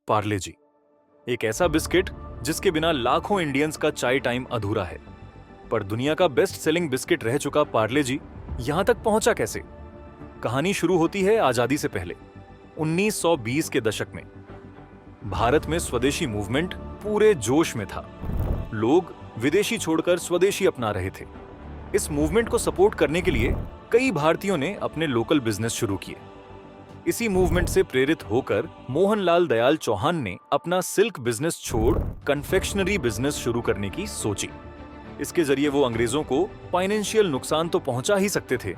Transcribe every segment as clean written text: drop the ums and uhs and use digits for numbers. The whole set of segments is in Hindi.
पार्ले जी, एक ऐसा बिस्किट जिसके बिना लाखों इंडियंस का चाय टाइम अधूरा है। पर दुनिया का बेस्ट सेलिंग बिस्किट रह चुका पार्ले जी यहां तक पहुंचा कैसे? कहानी शुरू होती है आजादी से पहले 1920 के दशक में। भारत में स्वदेशी मूवमेंट पूरे जोश में था। लोग विदेशी छोड़कर स्वदेशी अपना रहे थे। इस मूवमेंट को सपोर्ट करने के लिए कई भारतीयों ने अपने लोकल बिजनेस शुरू किए। इसी मूवमेंट से प्रेरित होकर मोहनलाल दयाल चौहान ने अपना सिल्क बिजनेस छोड़ कन्फेक्शनरी बिजनेस शुरू करने की सोची। इसके जरिए वो अंग्रेजों को फाइनेंशियल नुकसान तो पहुंचा ही सकते थे,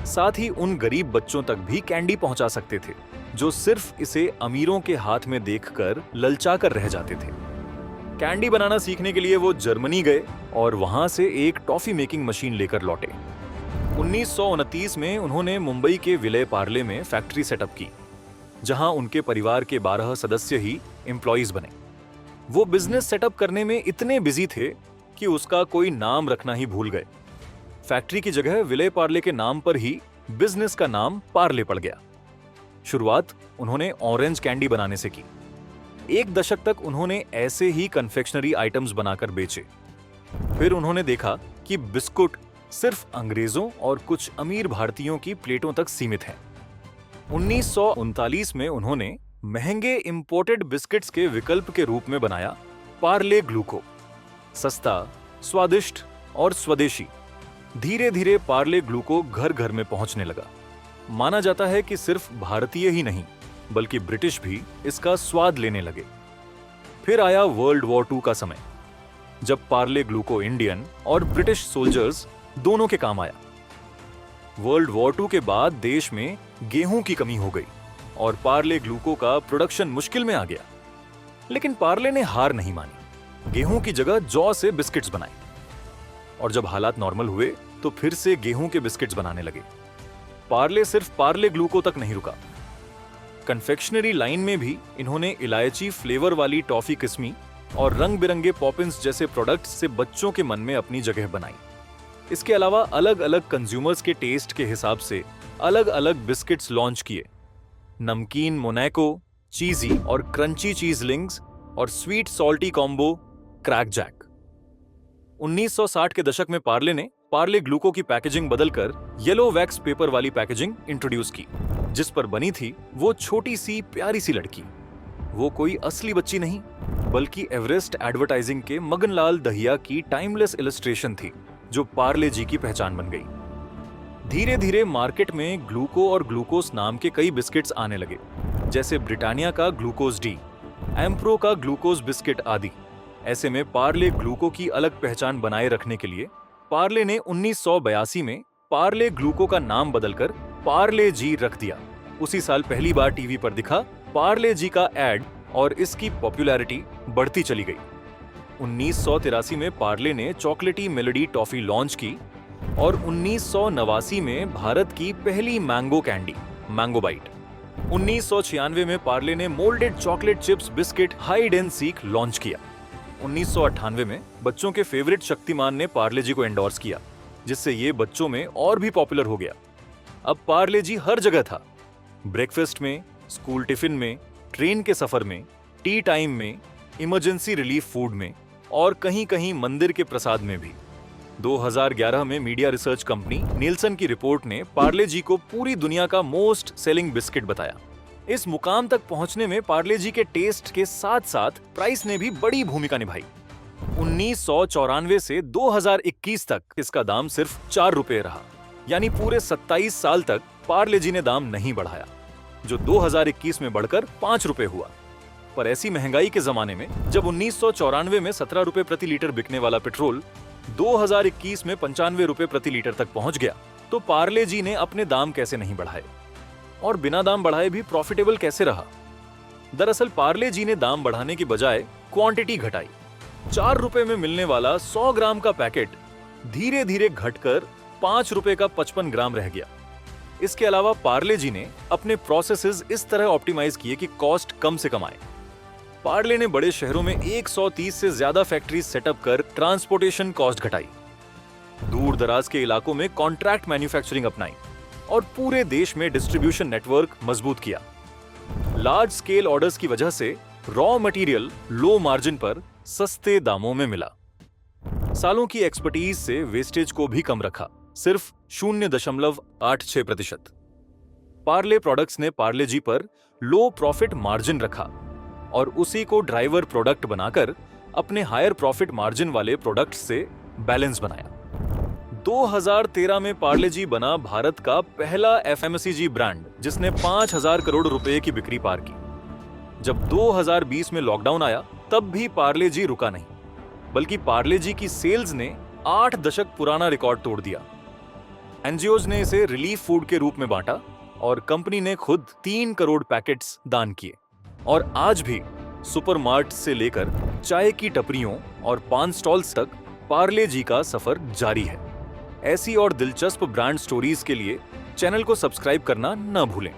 साथ ही उन गरीब बच्चों तक भी कैंडी पहुंचा सकते थे जो सिर्फ इसे अमीरों के हाथ में देखकर ललचाकर रह जाते थे। कैंडी बनाना सीखने के लिए वो जर्मनी गए और वहां से एक टॉफी मेकिंग मशीन लेकर लौटे। 1929 में उन्होंने मुंबई के विले पार्ले में फैक्ट्री सेटअप की, जहां उनके परिवार के 12 सदस्य ही एम्प्लॉइज बने। वो बिजनेस सेटअप करने में इतने बिजी थे कि उसका कोई नाम रखना ही भूल गए। फैक्ट्री की जगह विले पार्ले के नाम पर ही बिजनेस का नाम पार्ले पड़ गया। शुरुआत उन्होंने ऑरेंज कैंडी बनाने से की। एक दशक तक उन्होंने ऐसे ही कन्फेक्शनरी आइटम्स बनाकर बेचे। फिर उन्होंने देखा कि बिस्कुट सिर्फ अंग्रेजों और कुछ अमीर भारतीयों की प्लेटों तक सीमित है। 1939 में उन्होंने महंगे इंपोर्टेड बिस्किट्स के विकल्प के रूप में बनाया पार्ले ग्लूको। सस्ता, स्वादिष्ट और स्वदेशी। धीरे धीरे पार्ले ग्लूको घर घर में पहुंचने लगा। माना जाता है कि सिर्फ भारतीय ही नहीं बल्कि ब्रिटिश भी इसका स्वाद लेने लगे। फिर आया वर्ल्ड वॉर 2 का समय, जब पार्ले ग्लूको इंडियन और ब्रिटिश सोल्जर्स दोनों के काम आया। वर्ल्ड वॉर 2 के बाद देश में गेहूं की कमी हो गई और पार्ले ग्लूको का प्रोडक्शन मुश्किल में आ गया। लेकिन पार्ले ने हार नहीं मानी। गेहूं की जगह जौ से बिस्किट्स बनाए और जब हालात नॉर्मल हुए तो फिर से गेहूं के बिस्किट्स बनाने लगे। पार्ले सिर्फ पार्ले ग्लूको तक नहीं रुका। कन्फेक्शनरी लाइन में भी इन्होंने इलायची फ्लेवर वाली टॉफी किस्मी और रंग बिरंगे पॉपिंस जैसे प्रोडक्ट्स से बच्चों के मन में अपनी जगह बनाई। इसके अलावा अलग अलग कंज्यूमर्स के टेस्ट के हिसाब से अलग अलग बिस्किट्स लॉन्च किए। नमकीन मोनैको, चीजी और क्रंची चीज लिंग्स और sweet salty combo crack jack. 1960 के दशक में पार्ले ने पार्ले ग्लूको की पैकेजिंग बदलकर येलो वैक्स पेपर वाली पैकेजिंग इंट्रोड्यूस की, जिस पर बनी थी वो छोटी सी प्यारी सी लड़की। वो कोई असली बच्ची नहीं बल्कि एवरेस्ट एडवर्टाइजिंग के मगनलाल दहिया की टाइमलेस इलस्ट्रेशन थी, जो पार्ले जी की पहचान बन गई। धीरे धीरे मार्केट में ग्लूको और ग्लूकोस नाम के कई बिस्किट्स आने लगे, जैसे ब्रिटानिया का ग्लूकोज डी, एम्प्रो का ग्लूकोज बिस्किट आदि। ऐसे में पार्ले ग्लूको की अलग पहचान बनाए रखने के लिए पार्ले ने 1982 में पार्ले ग्लूको का नाम बदलकर पार्ले जी रख दिया। उसी साल पहली बार टीवी पर दिखा पार्ले जी का एड और इसकी पॉपुलैरिटी बढ़ती चली गई। 1983 में पार्ले ने चॉकलेटी मेलोडी टॉफी लॉन्च की और 1989 में भारत की पहली मैंगो कैंडी मैंगो बाइट। 1996 में पार्ले ने moulded chocolate chips biscuit hide and seek launch किया। 1998 में बच्चों के फेवरेट शक्तिमान ने पार्ले जी को एंडोर्स किया, जिससे ये बच्चों में और भी पॉपुलर हो गया। अब पार्ले जी हर जगह था, ब्रेकफास्ट में, स्कूल टिफिन में, ट्रेन के सफर में, टी टाइम में, इमरजेंसी रिलीफ फूड में और कहीं कहीं मंदिर के प्रसाद में भी। 2011 में मीडिया रिसर्च कंपनी नीलसन की रिपोर्ट ने पार्ले जी को पूरी दुनिया का मोस्ट सेलिंग बिस्किट बताया। इस मुकाम तक पहुंचने में पार्ले जी के टेस्ट के साथ साथ प्राइस ने भी बड़ी भूमिका निभाई। 1994 से 2021 तक इसका दाम सिर्फ 4 रुपए रहा, यानी पूरे 27 साल तक पार्ले जी ने दाम नहीं बढ़ाया, जो 2021 में बढ़कर 5 रुपए हुआ। पर ऐसी महंगाई के जमाने में जब 1994 में 17 रुपए प्रति लीटर बिकने वाला पेट्रोल 2021 में 95 रुपए प्रति लीटर तक पहुंच गया, तो पार्ले जी ने अपने दाम कैसे नहीं बढ़ाए और बिना दाम बढ़ाए भी प्रॉफिटेबल कैसे रहा? दरअसल पार्ले जी ने दाम बढ़ाने की बजाय क्वांटिटी घटाई। 4 रुपए में मिलने वाला 100 ग्राम का पैकेट धीरे धीरे घटकर 5 रुपए का 55 ग्राम रह गया। इसके अलावा पार्ले जी ने अपने प्रोसेसेस इस तरह ऑप्टिमाइज किए कि कॉस्ट कम से कम आए। पार्ले ने बड़े शहरों में 130 से ज्यादा फैक्ट्रीज सेटअप कर ट्रांसपोर्टेशन कॉस्ट घटाई, दूर दराज के इलाकों में कॉन्ट्रैक्ट मैन्युफैक्चरिंग अपनाई और पूरे देश में डिस्ट्रीब्यूशन नेटवर्क मजबूत किया। लार्ज स्केल ऑर्डर्स की वजह से रॉ मटेरियल लो मार्जिन पर सस्ते दामों में मिला। सालों की एक्सपर्टीज से वेस्टेज को भी कम रखा, सिर्फ 0.86%। पार्ले प्रोडक्ट्स ने पार्ले जी पर लो प्रॉफिट मार्जिन रखा और उसी को ड्राइवर प्रोडक्ट बनाकर अपने हायर प्रॉफिट मार्जिन वाले प्रोडक्ट्स से बैलेंस बनाया। 2013 में पार्ले जी बना भारत का पहला एफएमसीजी ब्रांड जिसने 5,000 करोड़ रुपए की बिक्री पार की। जब 2020 में लॉकडाउन आया तब भी पार्ले जी रुका नहीं, बल्कि पार्ले जी की सेल्स ने 8 दशक पुराना रिकॉर्ड तोड़ दिया। एनजीओज ने इसे रिलीफ फूड के रूप में बांटा और कंपनी ने खुद 3 करोड़ पैकेट्स दान किए। और आज भी सुपरमार्ट से लेकर चाय की टपरियों और पान स्टॉल्स तक पार्ले जी का सफर जारी है। ऐसी और दिलचस्प ब्रांड स्टोरीज के लिए चैनल को सब्सक्राइब करना न भूलें।